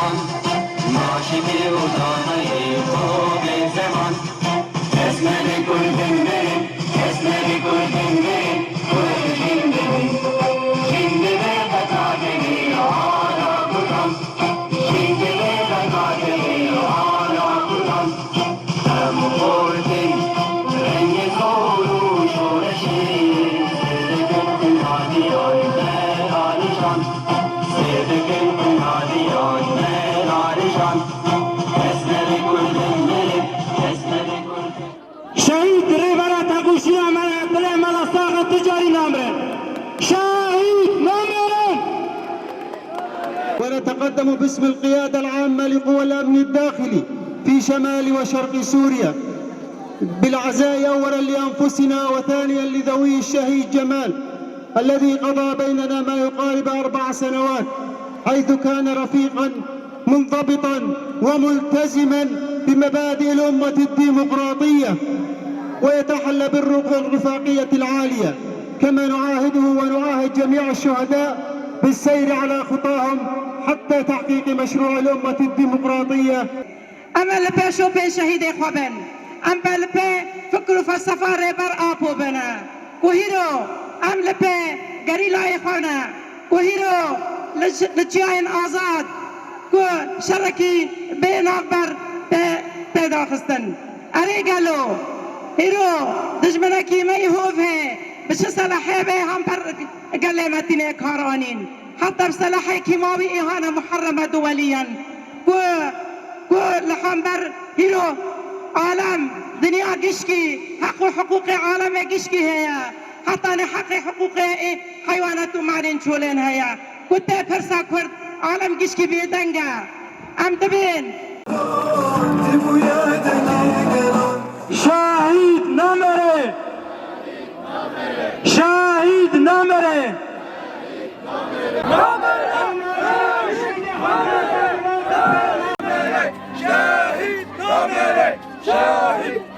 زمان ناشی و دانه خوب زمان اسم کل دنبه اسم کل دنبه کل دنبه دنبه بتاجی آلا بودم دنبه بتاجی آلا بودم هم خوردی رنگ زور و شورشی صدق بنادیان برانشان صدق بنادیان برانشان اسم کل دنبه اسم کل شهید ریورا تاگوشی بله ملاساق تجاری نامره شهید نامره. ونتقدم باسم القيادة العامة لقوى الأمن الداخلي في شمال وشرق سوريا بالعزاء أولا لأنفسنا وثانيا لذوي الشهيد جمال الذي قضى بيننا ما يقارب 4 سنوات، حيث كان رفيقا منضبطا وملتزما بمبادئ الأمة الديمقراطية ويتحلى بالرفق والرفاقية العالية. كما نعاهده ونعاهد جميع الشهداء بالسير على خطاهم حتى تحقيق مشروع الأمة الديمقراطية. أما لبيشو بين شهيدي خوبن أم بلبي فكروا فلسفة ريبر آبو بنا كوهيرو أم لبي قريلا إخوانا كوهيرو لجيائن آزاد كو شركي بين أكبر تداخستن أري قالوا هيرو دجمنكي ما يهوف هي بش صلاحي به هم بر قال متين كارانين حتى بصلاحي كيماوي إهانة محرمة دوليا كو لحمبر هيرو عالم دنيا قشكي حق وحقوق عالم قشكي هي حتى حق حقوق حيوانات ومعدن شولين هي كنت فرسا كرد عالم قشكي بيدنجا أم تبين شهید نامره شهید نامره شهید نامره شهید